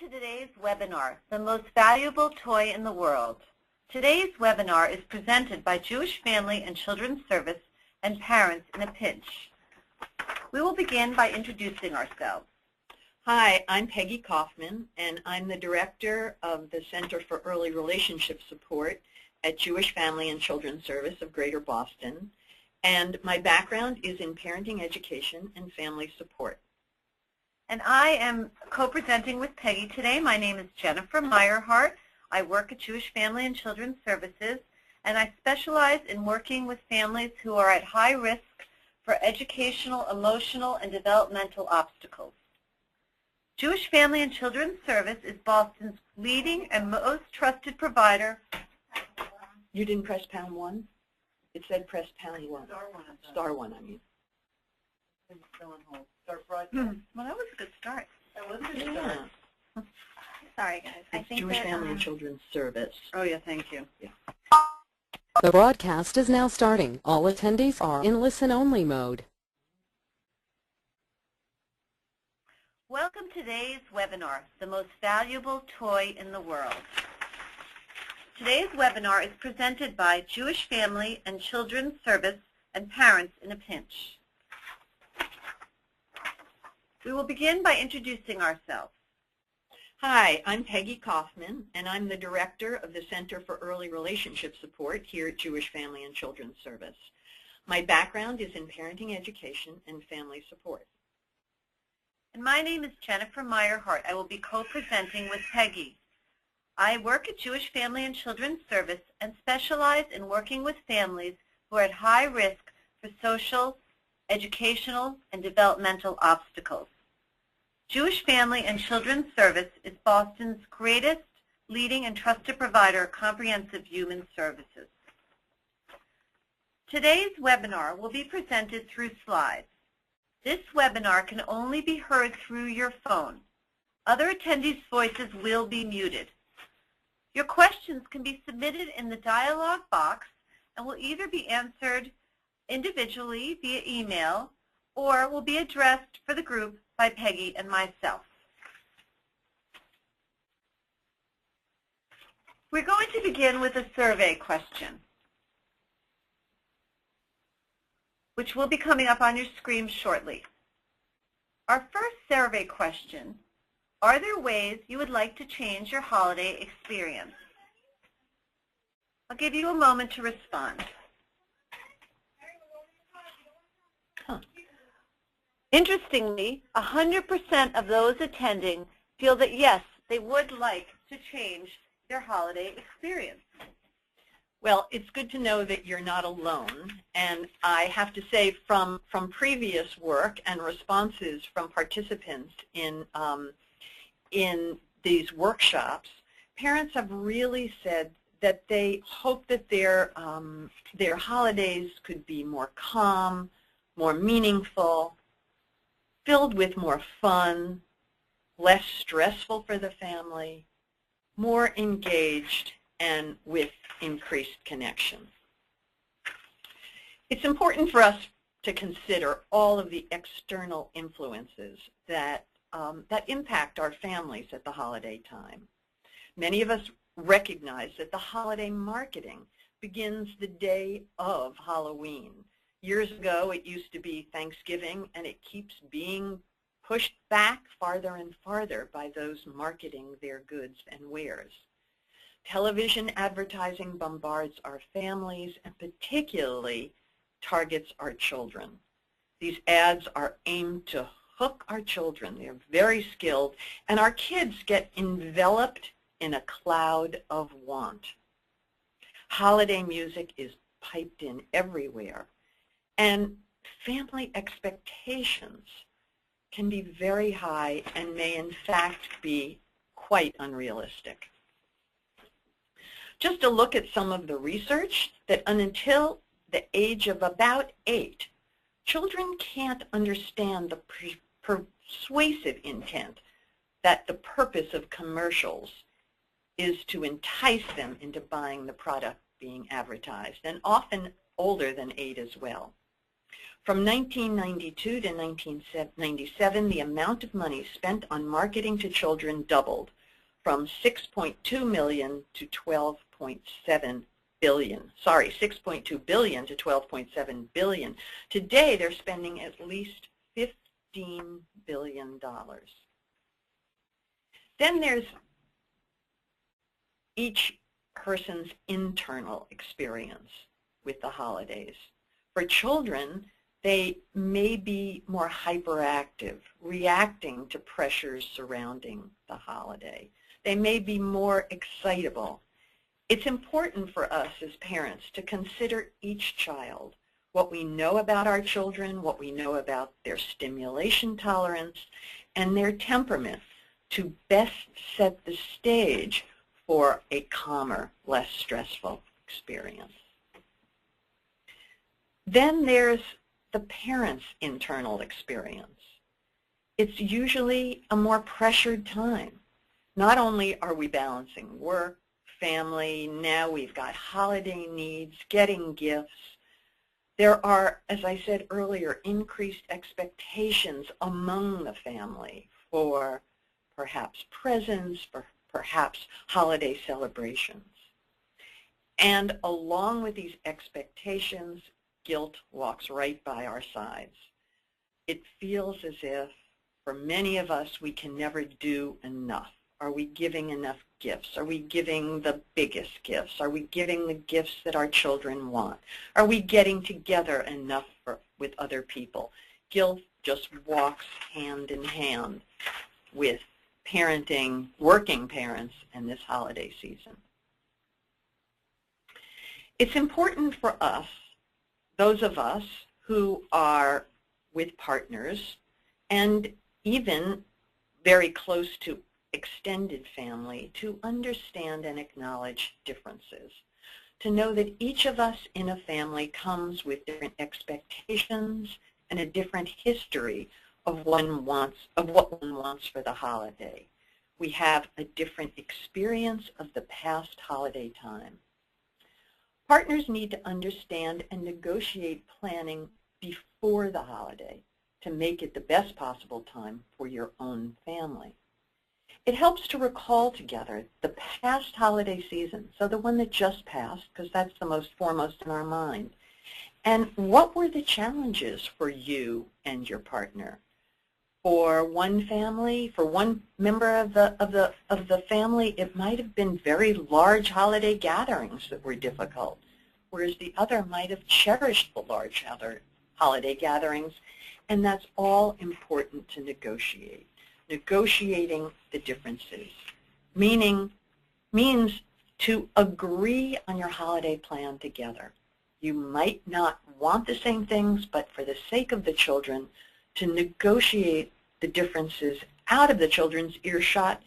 to today's webinar, The Most Valuable Toy in the World. Today's webinar is presented by Jewish Family and Children's Service and Parents in a Pinch. We will begin by introducing ourselves. Hi, I'm Peggy Kaufman, and I'm the Director of the Center for Early Relationship Support at Jewish Family and Children's Service of Greater Boston. And my background is in parenting education and family support. And I am co-presenting with Peggy today. My name is Jennifer Meyerhart. I work at Jewish Family and Children's Services, and I specialize in working with families who are at high risk for educational, emotional, and developmental obstacles. Jewish Family and Children's Service is Boston's leading and most trusted provider. You didn't press pound one? It said press pound one. Star one, I mean. Start broadcast. Well, that was a good start. That was a good start. Sorry, guys. It's I think Jewish that, Family and Children's Service. Oh, yeah, thank you. Yeah. The broadcast is now starting. All attendees are in listen-only mode. Welcome to today's webinar, The Most Valuable Toy in the World. Today's webinar is presented by Jewish Family and Children's Service and Parents in a Pinch. We will begin by introducing ourselves. Hi, I'm Peggy Kaufman, and I'm the Director of the Center for Early Relationship Support here at Jewish Family and Children's Service. My background is in parenting education and family support. And my name is Jennifer Meyerhart. I will be co-presenting with Peggy. I work at Jewish Family and Children's Service and specialize in working with families who are at high risk for social, educational, and developmental obstacles. Jewish Family and Children's Service is Boston's greatest, leading, and trusted provider of comprehensive human services. Today's webinar will be presented through slides. This webinar can only be heard through your phone. Other attendees' voices will be muted. Your questions can be submitted in the dialog box and will either be answered individually via email or will be addressed for the group by Peggy and myself. We're going to begin with a survey question, which will be coming up on your screen shortly. Our first survey question: are there ways you would like to change your holiday experience? I'll give you a moment to respond. Interestingly, 100% of those attending feel that yes, they would like to change their holiday experience. Well, it's good to know that you're not alone, and I have to say from previous work and responses from participants in these workshops, parents have really said that they hope that their holidays could be more calm, more meaningful, filled with more fun, less stressful for the family, more engaged, and with increased connection. It's important for us to consider all of the external influences that impact our families at the holiday time. Many of us recognize that the holiday marketing begins the day of Halloween. Years ago, it used to be Thanksgiving, and it keeps being pushed back farther and farther by those marketing their goods and wares. Television advertising bombards our families and particularly targets our children. These ads are aimed to hook our children. They're very skilled, and our kids get enveloped in a cloud of want. Holiday music is piped in everywhere, and family expectations can be very high and may in fact be quite unrealistic. Just a look at some of the research that until the age of about 8, children can't understand the persuasive intent that the purpose of commercials is to entice them into buying the product being advertised, and often older than 8 as well. From 1992 to 1997, the amount of money spent on marketing to children doubled from $6.2 million to $12.7 billion. Sorry, $6.2 billion to $12.7 billion. Today, they're spending at least $15 billion. Then there's each person's internal experience with the holidays. For children, they may be more hyperactive, reacting to pressures surrounding the holiday. They may be more excitable. It's important for us as parents to consider each child, what we know about our children, what we know about their stimulation tolerance, and their temperament to best set the stage for a calmer, less stressful experience. Then there's the parent's internal experience. It's usually a more pressured time. Not only are we balancing work, family, now we've got holiday needs, getting gifts. There are, as I said earlier, increased expectations among the family for perhaps presents, for perhaps holiday celebrations. And along with these expectations, guilt walks right by our sides. It feels as if, for many of us, we can never do enough. Are we giving enough gifts? Are we giving the biggest gifts? Are we giving the gifts that our children want? Are we getting together enough with other people? Guilt just walks hand in hand with parenting, working parents, and this holiday season. It's important for us, those of us who are with partners and even very close to extended family, to understand and acknowledge differences, to know that each of us in a family comes with different expectations and a different history of what one wants for the holiday. We have a different experience of the past holiday time. Partners need to understand and negotiate planning before the holiday to make it the best possible time for your own family. It helps to recall together the past holiday season, so the one that just passed, because that's the most foremost in our mind. And what were the challenges for you and your partner? For one family, for one member of the family, it might have been very large holiday gatherings that were difficult, whereas the other might have cherished the large holiday gatherings, and that's all important to negotiate. Negotiating the differences means to agree on your holiday plan together. You might not want the same things, but for the sake of the children, to negotiate the differences out of the children's earshot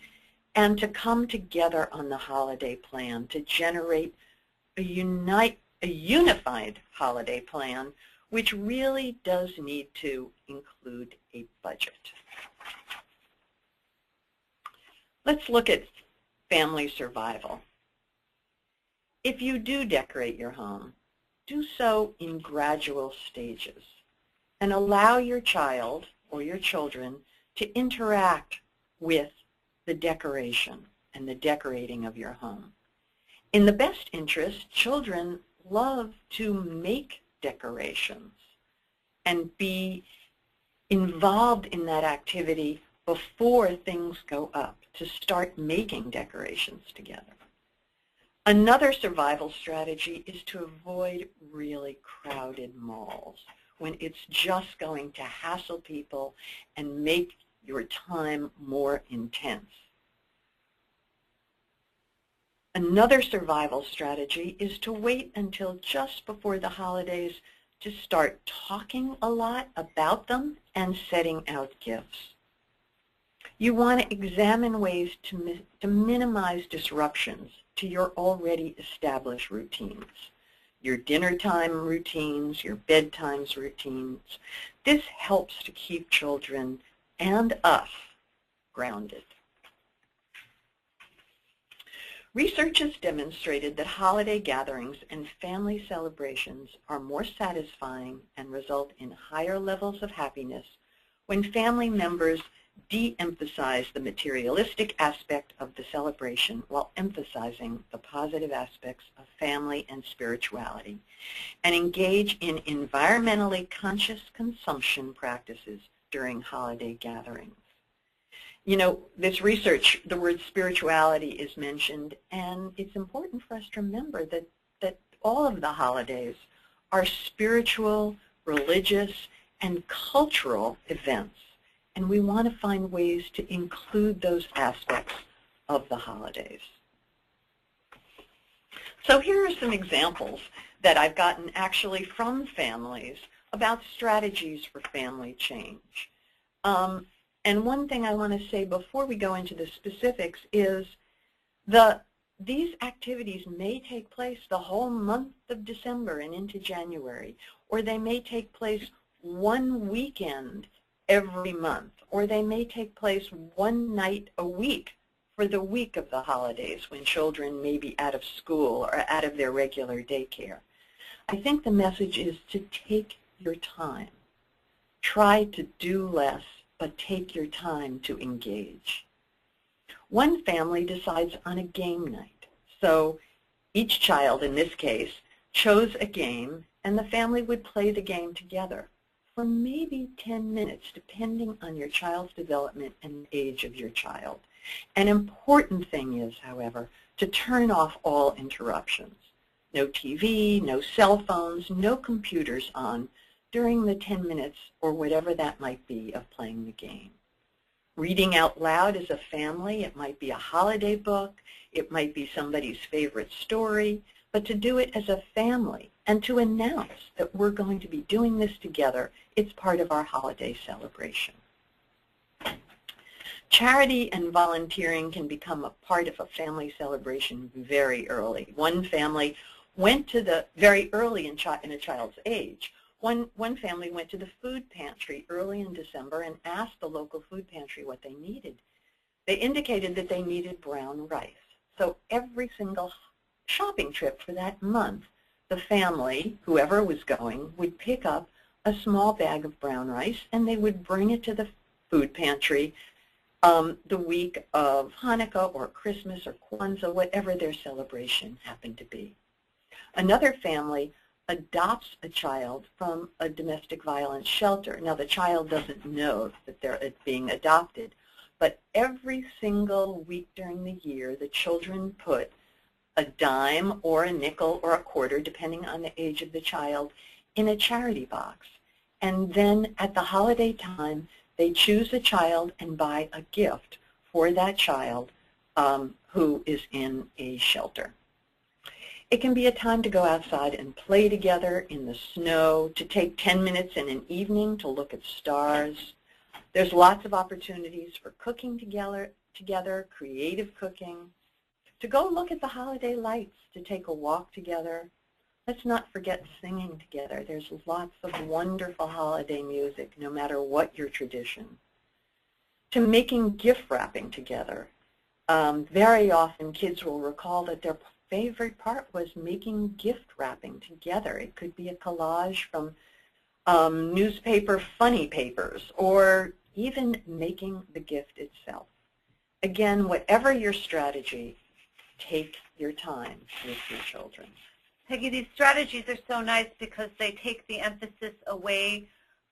and to come together on the holiday plan to generate a unified holiday plan, which really does need to include a budget. Let's look at family survival. If you do decorate your home, do so in gradual stages and allow your child or your children to interact with the decoration and the decorating of your home. In the best interest, children love to make decorations and be involved in that activity before things go up, to start making decorations together. Another survival strategy is to avoid really crowded malls when it's just going to hassle people and make your time more intense. Another survival strategy is to wait until just before the holidays to start talking a lot about them and setting out gifts. You want to examine ways to minimize disruptions to your already established routines, your dinner time routines, your bedtime routines. This helps to keep children and us grounded. Research has demonstrated that holiday gatherings and family celebrations are more satisfying and result in higher levels of happiness when family members de-emphasize the materialistic aspect of the celebration while emphasizing the positive aspects of family and spirituality, and engage in environmentally conscious consumption practices during holiday gatherings. You know, this research, the word spirituality is mentioned, and it's important for us to remember that all of the holidays are spiritual, religious, and cultural events, and we want to find ways to include those aspects of the holidays. So here are some examples that I've gotten actually from families about strategies for family change. And one thing I want to say before we go into the specifics is these activities may take place the whole month of December and into January, or they may take place one weekend every month, or they may take place one night a week for the week of the holidays when children may be out of school or out of their regular daycare. I think the message is to take your time. Try to do less, but take your time to engage. One family decides on a game night. So each child, in this case, chose a game, and the family would play the game together for maybe 10 minutes, depending on your child's development and the age of your child. An important thing is, however, to turn off all interruptions. No TV, no cell phones, no computers on during the 10 minutes or whatever that might be of playing the game. Reading out loud as a family, it might be a holiday book, it might be somebody's favorite story, but to do it as a family and to announce that we're going to be doing this together, it's part of our holiday celebration. Charity and volunteering can become a part of a family celebration very early. One family went to very early in a child's age. One family went to the food pantry early in December and asked the local food pantry what they needed. They indicated that they needed brown rice. So every single shopping trip for that month, the family, whoever was going, would pick up a small bag of brown rice and they would bring it to the food pantry the week of Hanukkah or Christmas or Kwanzaa, whatever their celebration happened to be. Another family adopts a child from a domestic violence shelter. Now, the child doesn't know that they're being adopted, but every single week during the year, the children put a dime or a nickel or a quarter, depending on the age of the child, in a charity box. And then at the holiday time, they choose a child and buy a gift for that child who is in a shelter. It can be a time to go outside and play together in the snow, to take 10 minutes in an evening to look at stars. There's lots of opportunities for cooking together, creative cooking, to go look at the holiday lights, to take a walk together. Let's not forget singing together. There's lots of wonderful holiday music, no matter what your tradition. To making gift wrapping together. Very often kids will recall that their favorite part was making gift wrapping together. It could be a collage from newspaper funny papers or even making the gift itself. Again, whatever your strategy, take your time with your children. Peggy, these strategies are so nice because they take the emphasis away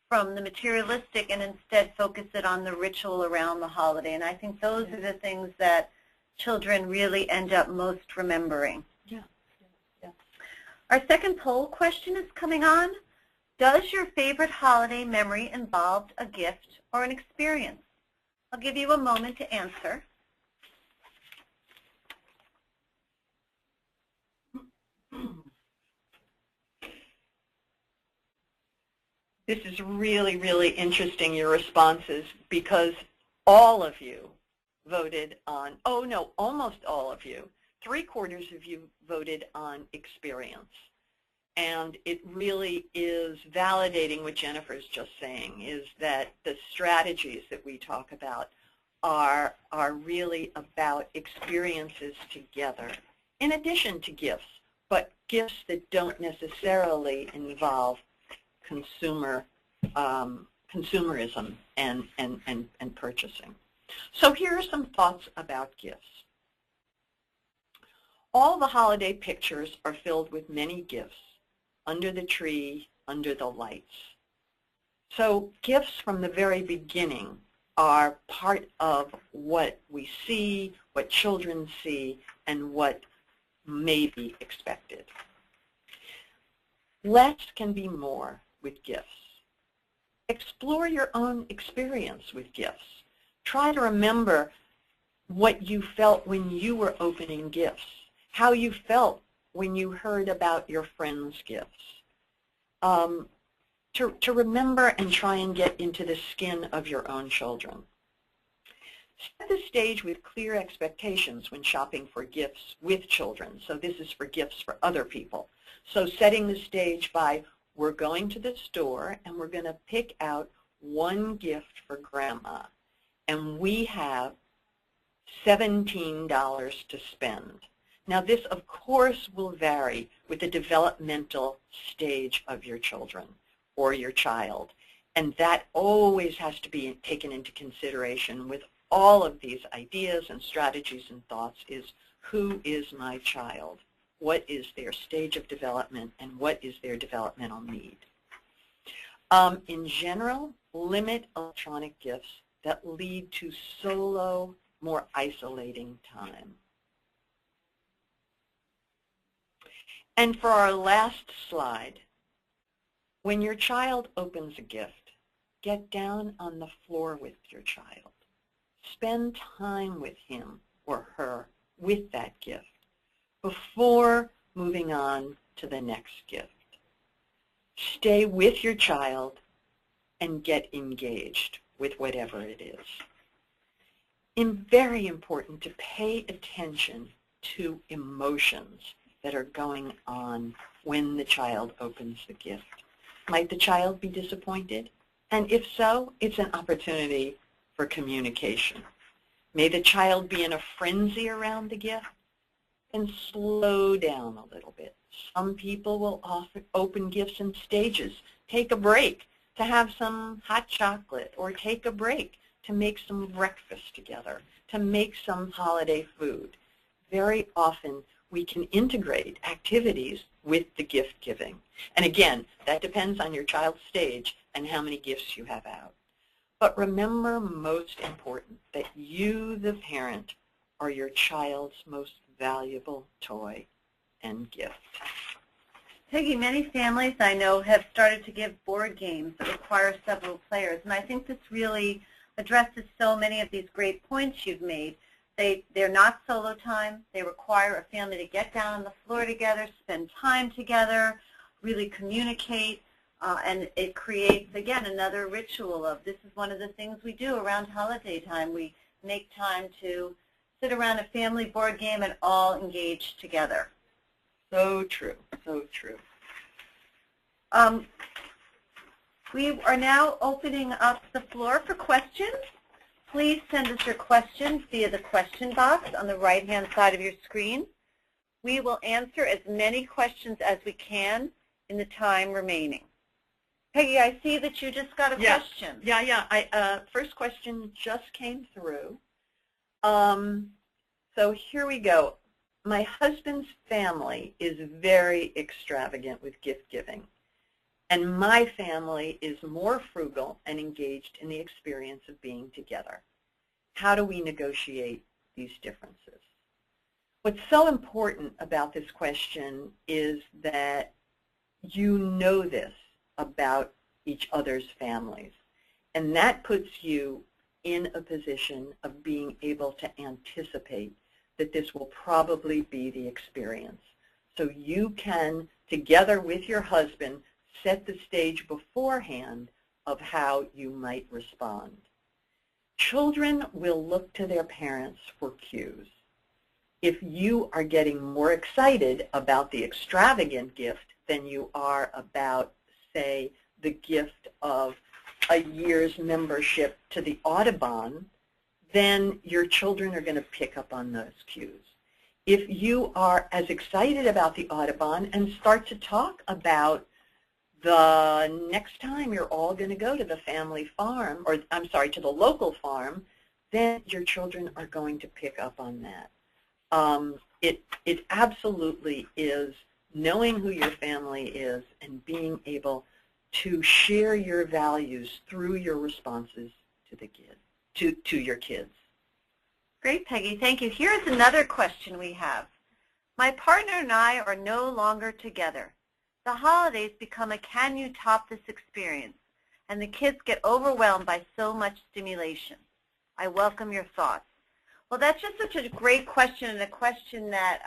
from the materialistic and instead focus it on the ritual around the holiday. And I think those are the things that children really end up most remembering. Yeah. Our second poll question is coming on. Does your favorite holiday memory involve a gift or an experience? I'll give you a moment to answer. This is really, really interesting, your responses, because all of you voted on, oh no, almost all of you, 3/4 of you voted on experience. And it really is validating what Jennifer's just saying, is that the strategies that we talk about are really about experiences together, in addition to gifts, but gifts that don't necessarily involve consumerism and purchasing. So here are some thoughts about gifts. All the holiday pictures are filled with many gifts, under the tree, under the lights. So gifts from the very beginning are part of what we see, what children see, and what may be expected. Less can be more with gifts. Explore your own experience with gifts. Try to remember what you felt when you were opening gifts, how you felt when you heard about your friends' gifts. To remember and try and get into the skin of your own children. Set the stage with clear expectations when shopping for gifts with children. So this is for gifts for other people. So setting the stage by, we're going to the store and we're going to pick out one gift for Grandma. And we have $17 to spend. Now this, of course, will vary with the developmental stage of your children or your child. And that always has to be taken into consideration with all of these ideas and strategies and thoughts is, who is my child? What is their stage of development and what is their developmental need? In general, limit electronic gifts that lead to solo, more isolating time. And for our last slide, when your child opens a gift, get down on the floor with your child. Spend time with him or her with that gift before moving on to the next gift. Stay with your child and get engaged with whatever it is. It's very important to pay attention to emotions that are going on when the child opens the gift. Might the child be disappointed? And if so, it's an opportunity for communication. May the child be in a frenzy around the gift? And slow down a little bit. Some people will often open gifts in stages. Take a break to have some hot chocolate, or take a break to make some breakfast together, to make some holiday food. Very often we can integrate activities with the gift giving. And again, that depends on your child's stage and how many gifts you have out. But remember, most important, that you, the parent, are your child's most valuable toy and gift. Peggy, many families I know have started to give board games that require several players, and I think this really addresses so many of these great points you've made. They're not solo time. They require a family to get down on the floor together, spend time together, really communicate, and it creates, again, another ritual of, this is one of the things we do around holiday time. We make time to sit around a family board game and all engage together. So true, so true. We are now opening up the floor for questions. Please send us your questions via the question box on the right-hand side of your screen. We will answer as many questions as we can in the time remaining. Peggy, I see that you just got a question. Yeah. First question just came through. So here we go. My husband's family is very extravagant with gift giving, and my family is more frugal and engaged in the experience of being together. How do we negotiate these differences? What's so important about this question is that you know this about each other's families, and that puts you in a position of being able to anticipate that this will probably be the experience. So you can, together with your husband, set the stage beforehand of how you might respond. Children will look to their parents for cues. If you are getting more excited about the extravagant gift than you are about, say, the gift of a year's membership to the Audubon, then your children are going to pick up on those cues. If you are as excited about the Audubon and start to talk about the next time you're all going to go to the family farm, or I'm sorry, to the local farm, then your children are going to pick up on that. It absolutely is knowing who your family is and being able to share your values through your responses to the kid, to your kids. Great, Peggy. Thank you. Here's another question we have. My partner and I are no longer together. The holidays become a can you top this experience, and the kids get overwhelmed by so much stimulation. I welcome your thoughts. Well, that's just such a great question, and a question that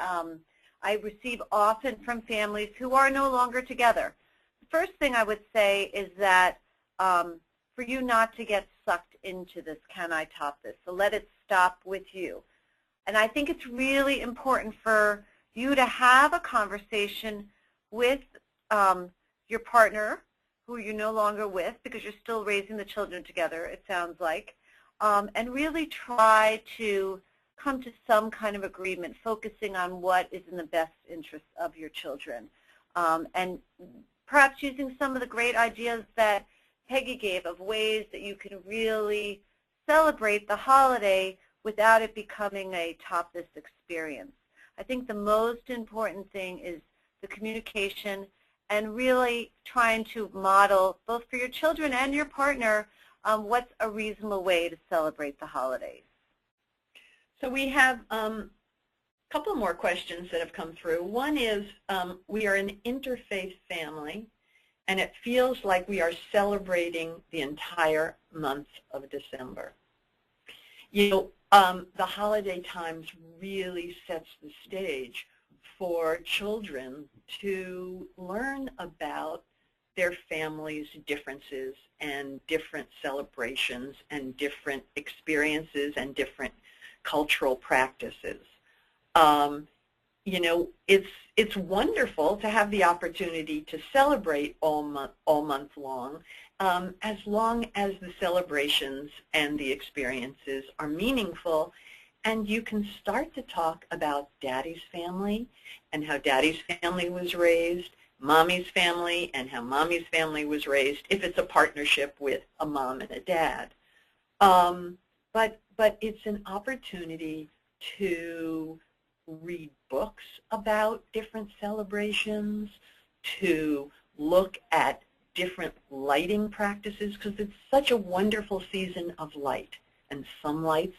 I receive often from families who are no longer together. The first thing I would say is that for you not to get sucked into this, can I top this? So let it stop with you. And I think it's really important for you to have a conversation with your partner, who you're no longer with because you're still raising the children together, it sounds like, and really try to come to some kind of agreement, focusing on what is in the best interest of your children. And perhaps using some of the great ideas that Peggy gave of ways that you can really celebrate the holiday without it becoming a top this experience. I think the most important thing is the communication and really trying to model, both for your children and your partner, what's a reasonable way to celebrate the holidays. So we have a couple more questions that have come through. One is, we are an interfaith family, and it feels like we are celebrating the entire month of December. You know, the holiday times really sets the stage for children to learn about their family's differences and different celebrations and different experiences and different cultural practices. You know, it's wonderful to have the opportunity to celebrate all month long as the celebrations and the experiences are meaningful, and you can start to talk about Daddy's family and how Daddy's family was raised, Mommy's family and how Mommy's family was raised, if it's a partnership with a mom and a dad. But it's an opportunity to read books about different celebrations, to look at different lighting practices, because it's such a wonderful season of light. And some lights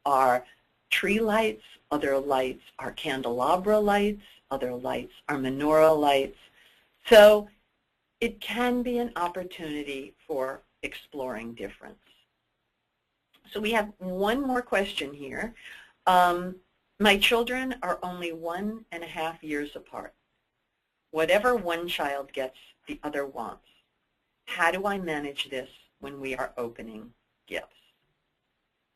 are tree lights, other lights are candelabra lights, other lights are menorah lights. So it can be an opportunity for exploring difference. So we have one more question here. My children are only 1.5 years apart. Whatever one child gets, the other wants. How do I manage this when we are opening gifts?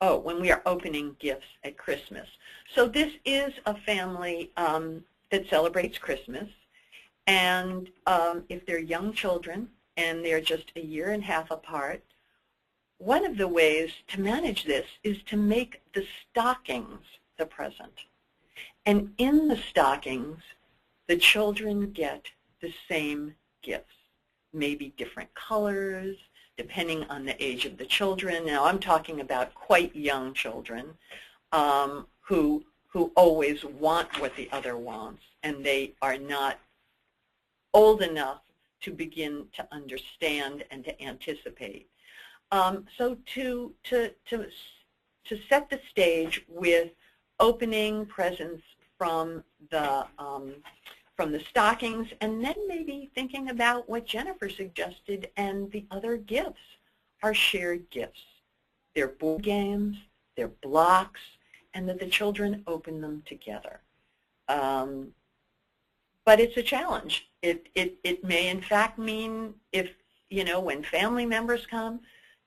Oh, when we are opening gifts at Christmas. So this is a family that celebrates Christmas. And if they're young children and they're just 1.5 years apart, one of the ways to manage this is to make the stockings the present. And in the stockings, the children get the same gifts, maybe different colors, depending on the age of the children. Now, I'm talking about quite young children who always want what the other wants, and they are not old enough to begin to understand and to anticipate. So to set the stage with opening presents from the stockings, and then maybe thinking about what Jennifer suggested, and the other gifts are shared gifts. They're board games, they're blocks, and that the children open them together. But it's a challenge. It may in fact mean, if, you know, when family members come,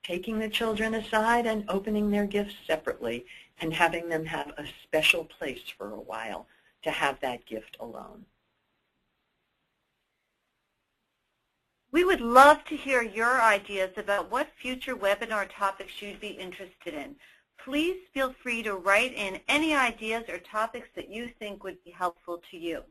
taking the children aside and opening their gifts separately and having them have a special place for a while to have that gift alone. We would love to hear your ideas about what future webinar topics you'd be interested in. Please feel free to write in any ideas or topics that you think would be helpful to you.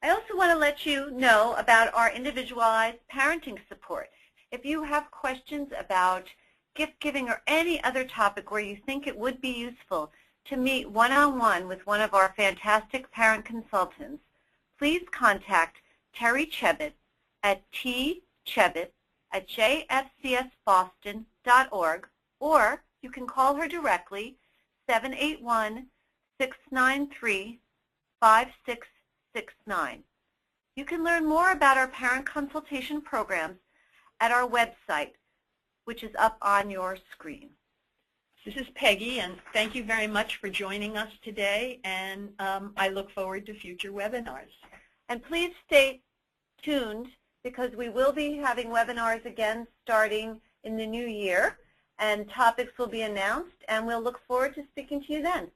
I also want to let you know about our individualized parenting support. If you have questions about gift giving or any other topic where you think it would be useful to meet one-on-one with one of our fantastic parent consultants, please contact Terry Chebbett at tchebbett@jfcsboston.org, or you can call her directly, 781-693-5669. You can learn more about our parent consultation programs at our website, which is up on your screen. This is Peggy, and thank you very much for joining us today, and I look forward to future webinars. And please stay tuned, because we will be having webinars again starting in the new year, and topics will be announced, and we'll look forward to speaking to you then.